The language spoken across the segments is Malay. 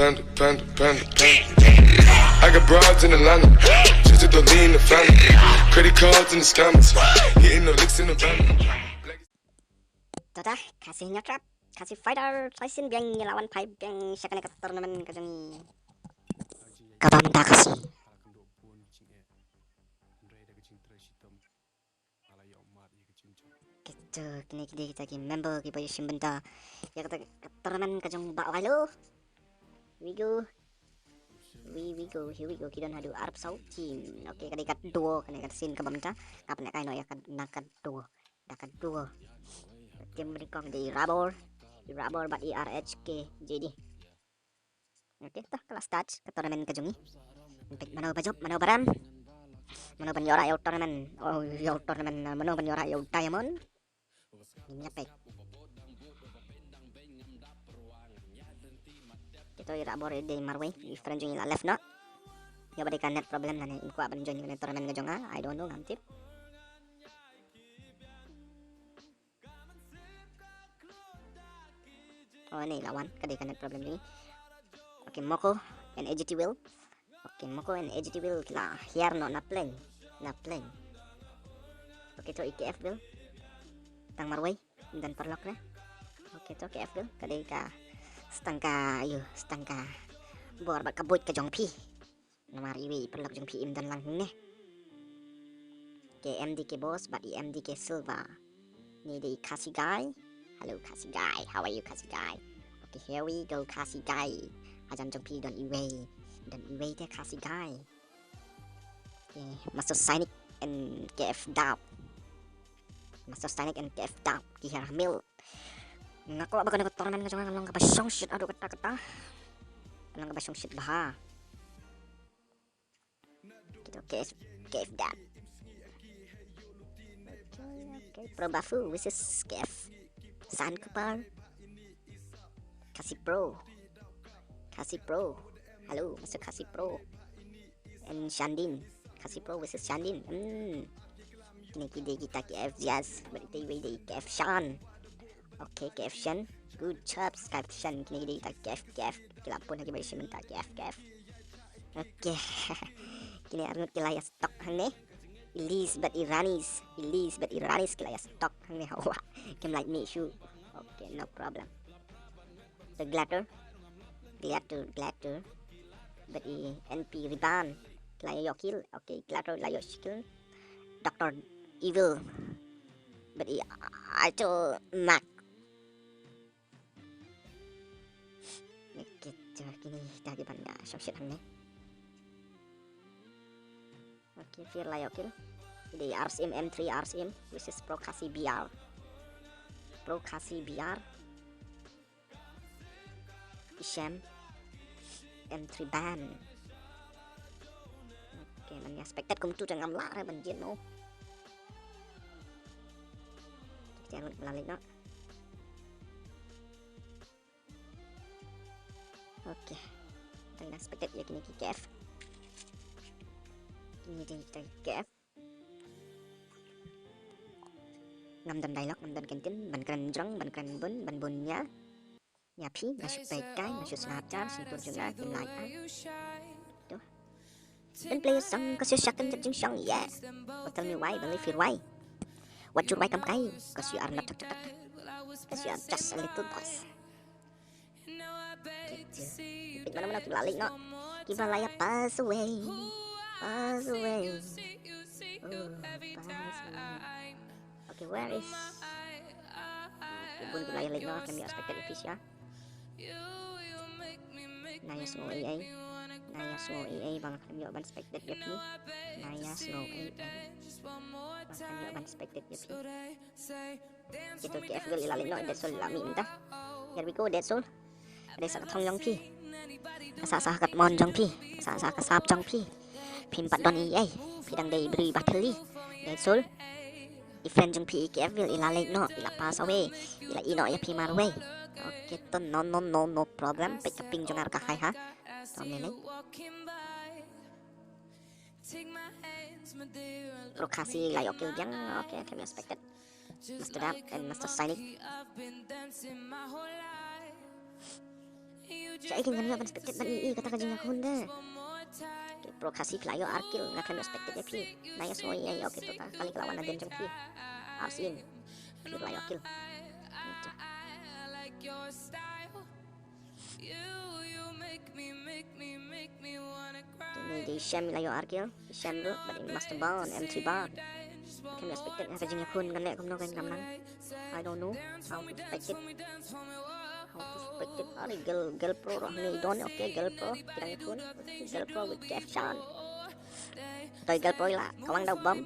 panda, panda, panda, panda. I got broads in Atlanta, just to lean the family. Credit cards in the scammers, hitting the licks in the van. Dadah, kasihnya trap, kasih fighter, slicein biang lawan pipe biang siakan ke turnamen ke jangi. Kata minta kasih. Gitu, kini kita member kita simbenta. Ya kata turnamen ke jang bak lalu. Here we go. Kita nak adu Arab Saudi team. Okay, kali kat dua, kali kat sin ke bamta. Kapan nak kaino ya kat dua. Kat dua. Tim mereka di Rabor bat IRHK jadi. Okay, dah kelas start ke turnamen ke jungi. Pick mana bajop, mana baram. Mana penjara yo turnamen. Oh, yo turnamen mana penjara yo diamond. Ini apa? Kita Rabor di Marway, di friend jungi la left no. Ya berikan net problem nanya info apa jungi net turnamen ke jonga. I don't know nanti. Oh ini lawan, kadang net problem ni. Okay, Moko and AGT Will. Okay, Moko and AGT Will lah. Here no not playing. Okay, to IKF Will. Tang Marway dan perlok na. Okay, to IKF Will. Kadang ka stangka bor bat kabut ke jongpi. Nomor iwi perlok jongpi im dan lang ne. Okay, MDK boss but MDK Silva. Ni di Kasi guy. Hello Kasi guy, how are you Kasi guy? Okay, here we go Kasi guy. Ajan jongpi don iway dia Kasi guy. Okay, Master Sonic and KF Dab. Kihar Hamil. Ngaku ba kana turnamen ka lang ka basyong shit aduh kata. Lang ka basyong shit baha. Gitu KF Dab. Okay, Pro Bafu versus KF. San Kupar. Kasi Pro. Halo, masuk Kasi Pro. And Shandin. Kasi Pro versus Shandin. Kini kita KF Jazz. Berarti way KF Shan. Okay, KF Shan. Good job, KF Shan. Kini kita KF. Kila pun lagi bersih minta KF. Okay. Kini arnut kila ya stok hang ni. Elizabeth Iranis kila ya stok hang ni. Wah, came like me shoe. Okay, no problem. The Glatter. But NP Riban. Layo kill. Okay, Glatter layo kill. Dr. Evil. But Acho Mac. Kita kini dah di banda shit hang ni. Okay, Fear layo kill. Di RCM M3 RCM versus Pro Kasi BR. Isham M3 ban. Okay, man expected kung tu jangan lah banjir no. Jangan melalui no. Okay. Jangan expected ya kini KF. Kini kita KF. Ngam dan dialog, ngam dan kentin, ban keren jrong, ban keren bun, ban bunnya. Nyapi, masuk pekai, masuk snapchat, sentur juga, tim like tuh. Then play a song, cause you're shocking judging song, yeah. But tell me why, believe your why. What your why come kai? Cause you are not cause you are just a little boss. Gitu. Mana-mana tuh lali, no. Kita layak pass away. Okay, where is... Bun kulay late no, can be expected fish ya. Naya Snow AA bang kami ban expected ya pi. Naya Snow AA bang kami ban expected ya pi. Kita KF girl ilalim no, Dead Soul lami minta. Here we go Dead Soul. Ada sa katong jong pi. Asa kat mon jong pi. Asa kasap jong pi. Pimpat don EA. Pidang day beri battery. Dead Soul. Friend jong pi KF will ilalim no, ila pass away. Ila ino ya pi mar away. Okay, to no problem. Pick up ping jong arka kai ha. Tomne Lokasi layo kill jang. Okay, can be expected. Master Dab and Master Sonic. Siya ikin ganyo unexpected ban ii kata kajinya kunde. Okay, pro kasih playo arkil nggak kan expected ya pi. Naya semua iya oke tuh kali lawan ada jeng pi. Arsin. Pi playo kill. Ini di sham layo arkil. Sham bro, but in master bar M3 bar. Can expected ya kajinya kun kan lek kumno kan kamnang. I don't know how to expect it. Ari girl pro roh ni don oke girl pro kirang pun girl pro with caption tôi girl pro là kawang daw bum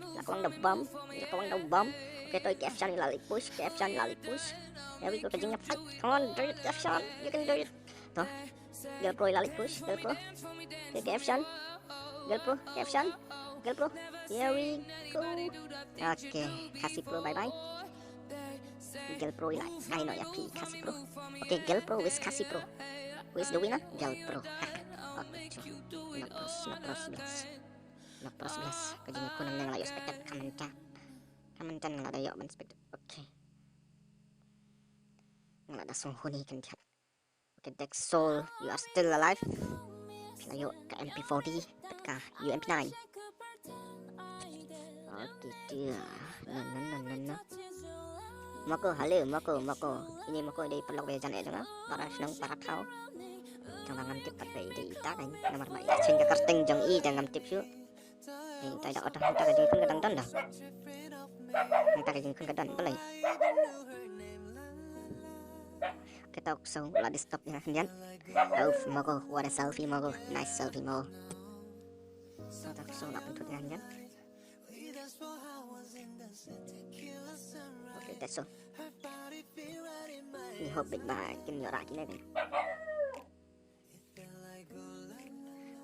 oke tôi caption là push there we go kajingnya fight come on do it caption you can do it toh girl pro là push girl pro okay, caption here we go okay kasih pro bye bye girl pro lại I know ya pi kasih pro okay girl pro with kasih pro who is the winner girl pro okay no pros bless kajinya kunan yang layo expected kamancan nggak ada yuk expected okay nggak ada sunghuni kan tiap okay Dex Soul you are still alive layo ke MP40 ka UMP9 okay dia no Mako ini mako dari pelok bejan itu kan para senang para kau jangan ngantip pada ide ita kan nomor baik sehingga kerteng jang i jangan ngantip su ini tidak ada kita kajing kun kadang dah kita kajing kun kadang boleh kita usung lah di stop ya kan mako what a selfie mako nice selfie mako kita usung lah untuk ya kan okay, that's all. We hope it by kim yo raki này.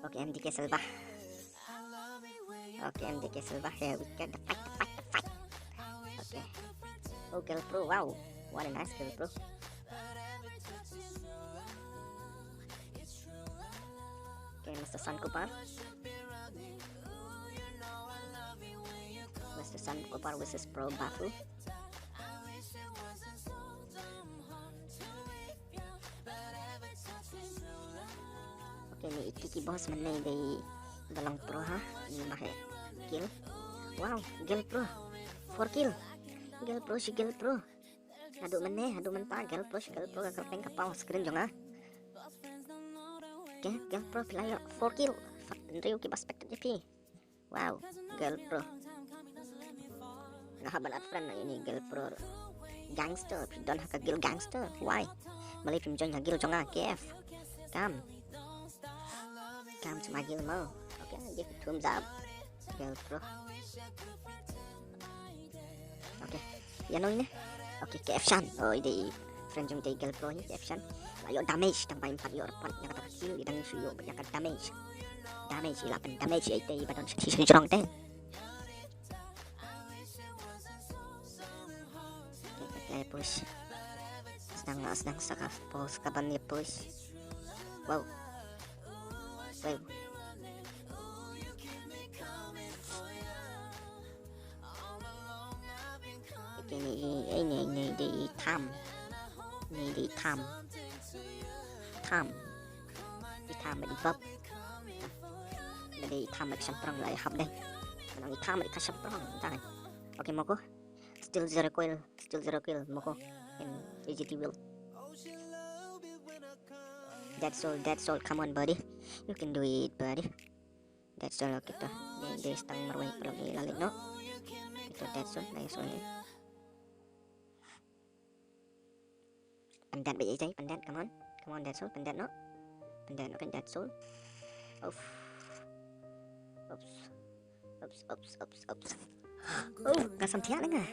Okay, MDK Silva. Okay, MDK Silva. Here we get the fight. Okay. Oh, girl pro. Wow, what a nice girl pro. Okay, Mr. Sun Kupar. Mr. Sun Kupar versus Pro Bafu. Okay, ni Kiki Boss menai dari dalam pro ha. Ini mah kill. Wow, girl pro. 4 kill. Girl pro. Aduh mentah girl pro kakak peng kapau screen jong ha. Okay, girl pro player 4 kill. Rio ki expected JP. Wow, girl pro. Nahaban at friend ini girl pro gangster. Don't have a girl gangster. Why? Malay film join girl jong ha. KF. Come to my guild mo. Okay, give it thumbs up. Girl pro. Okay, yan ini. Okay, caption. Oh, ini friend jong day girl pro ni caption. Layo damage tang paim par yo repan yang kata kill idang suyo yang kata damage. Damage ilapan damage ite ibadon season strong teh. Okay, push. Sedang sakaf pos kaban ni push. Wow. Ini di tham di bab di tham di semprong lại học đây di tham di semprong tay okay moko still zero kill moko in AGT will that's all come on buddy you can do it buddy that's all kita di stang marwai pelok ni lalit no itu that's all nice one Pandat bị giấy pandat come on that's all pandat no okay that's all oops oh gak sampai lagi nggak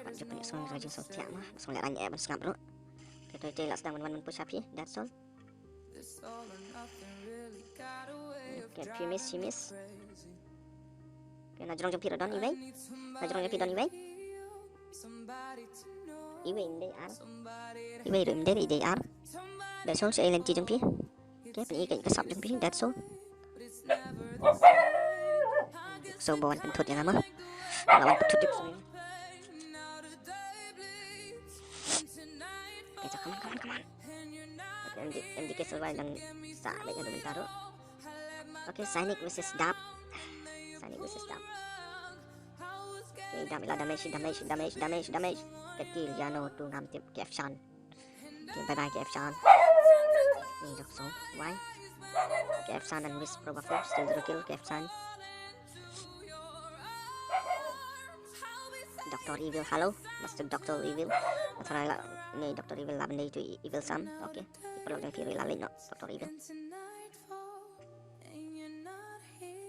bạn chụp những xong rồi xong chạm mà xong lại anh em bạn ngập nữa cái tôi chơi là đang mình push up here that's all okay she miss okay na trong pira don iway na trong pira don iway iway rồi mình để ar that's all sẽ lên chi trong pira cái phần cái sập trong pira that's all so bawan pentut yang lama lawan pentut di sini okay come on MDK Silva yang sa baik ada bentaro. Okay, Sonic versus Dab. Sonic versus Dab. Okay, damage. Kecil Jano tu ngam tip Kefshan. Okay, bye-bye Kefshan. Ni dok so, why? Kefshan and Wiz Pro Buffalo still 0 kill Kefshan. Dr. Evil, hello, Master Dr. Evil. Masalah lah, ni Dr. Evil laban dia tu Evil Sam, okay. Perlu yang kiri lain no, Dr. Evil.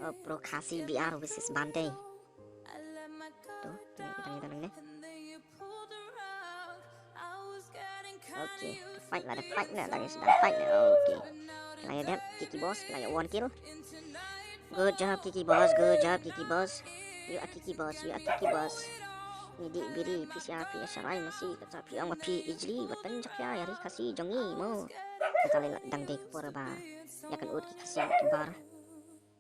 Oh, Pro Kasi BR versus Bante. Tu, kita ni. Okay, fight lah, tadi sudah fight lah, okay. Player Deb, Kiki Boss, player 1 kill. Good job Kiki Boss. You are Kiki Boss. Ini biri PCR Sharai masih tetapi ang mapi ijli batan jakya yari kasi jongi mo katali dang de kupora ba yakan ut kasi kibar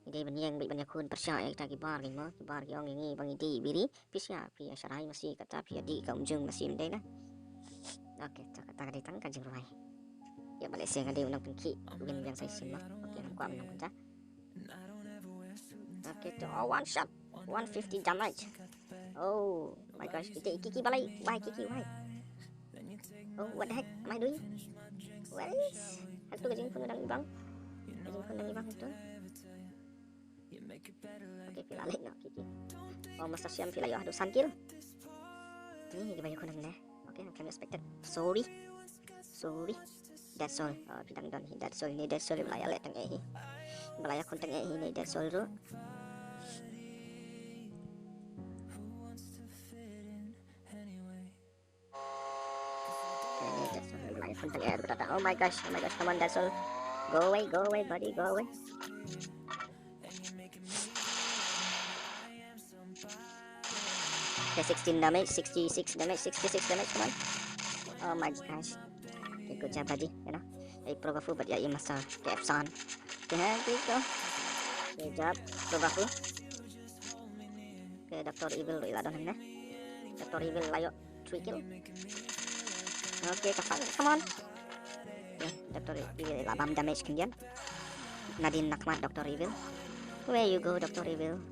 ide banyang banyak kun persya kita kibar mo kibar yang ini bang ide biri PCR Sharai masih tetapi di kaum jung masih mdai na oke tak datang kanjeng ruai ya balik saya ngade unang pengki win yang saya sim oke nang kuam nang kunca oke to one shot 150 damage. Oh my gosh, Kiki balai. Why Kiki? Why? Oh, what the heck am I doing? What is? Hantu kajing pun nang ibang. Itu. Okay, pila lain no Kiki. Oh, Master Siam pila yo adusan kill. Ni di banyak kunang na. Okay, I'm expected. Sorry. That's all. Oh, pidang don. That's all. Ni that's all balaya letang eh. Balaya kuntang eh ni that's all ro. Oh my gosh, come on, that's all. Go away, buddy, go away. Okay, 16 damage, 66 damage, come on. Oh my gosh. Okay, good job, buddy, you know. Hey, Probafu, but yeah, you must Kefsan. Okay, here we go. Good job, Probafu. Okay, Dr. Evil, iladon na. Dr. Evil, layo, 3 kill. Okay, come on. Yeah, Dr. Evil, labam damage kemudian. Nadine Nakmat, Dr. Evil. Where you go, Dr. Evil?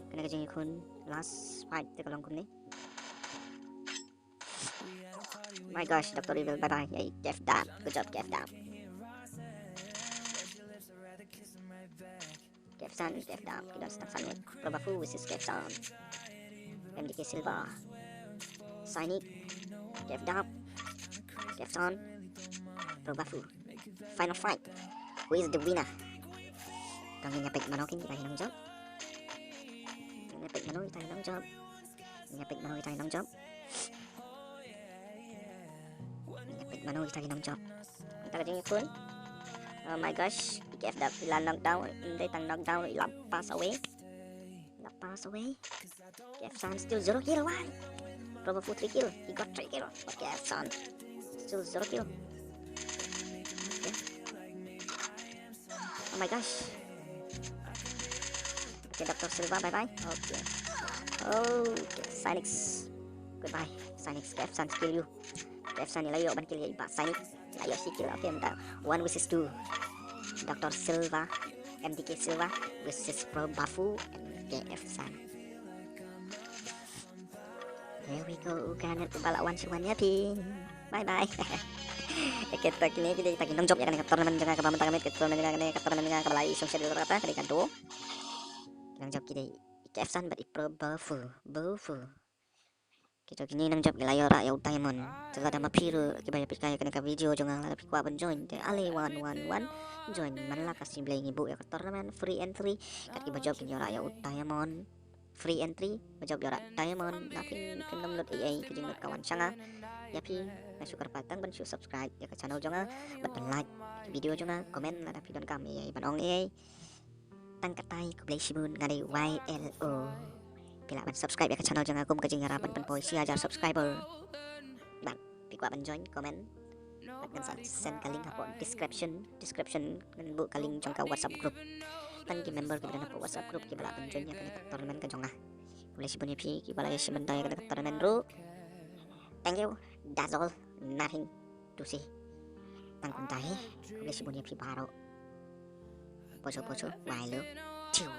Kena kejeng ikun last fight te kalong kun ni. My gosh, Dr. Evil, bye-bye. Yeah, Jeff Dab. Good job, Jeff Dab. Kefsan, Jeff Dab. Kita start sangat. Probafu versus Kefsan. MDK Silva. Sonic. Jeff Dab. Kefsan. Probafu. Final fight. Who is the winner? Kang nyapik manokin kita hinang job. Nyapik mano kita hinang job. Kita kajeng ikun. Oh my gosh. Jeff Dab ilan knockdown. Hindi tang knockdown. Ilan pass away. Kefsan still 0 kill. Why? Probafu 3 kill. He got 3 kill. But Kefsan still 0 kill. Okay. Oh my gosh. Okay, Dr. Silva, bye-bye. Okay. Okay, Synix. Goodbye. Synix, Kefsan kill you. Kefsan nilayo ban kill ya iba. Synix. Layo si kill. Okay, mta 1 versus 2. Dr. Silva, MDK Silva versus Probafu and Kefsan. Here we go, uganan pabalawan si Wanyapin. Bye-bye. Kita kini kita nang job ya kan tournament dengan kabaman tagamit tournament dengan kabalai isong schedule apa kali kanto. Nang job kita Kefsan but Probafu. Kita kini nang job gilayo ra ya diamond. Setelah dah mapiru kibaya pikaya kena ka video jangan la pikwa ban join te ale 111 join manla kasih play ibu ya tournament free entry kat kiba job kini ra ya diamond. Free entry, majawab jarak diamond, nothing can download EA kejeng kawan sanga. Yapi, na syukar patang ban subscribe ya ke channel jonga, ban like video jonga, komen la video kami ya ban ong EA. Tang katai ku play sibun ngade YLO. Bila ban subscribe ya ke channel jonga kum kejeng harapan ban poisi ajar subscriber. Ban pikwa ban join komen. Ban kan send ka link hapo description ngan bu ka link jong ka WhatsApp group. Tang ki member kita na po WhatsApp group ki bala penjon ya kana tournament ka jonga. Boleh si punya pi ki bala si benda ya kana tournament ro. Thank you. That's all. Nothing to say. Tăng kuntahe, kung si Bunya Piparo. Poso-poso, Milo, Chew.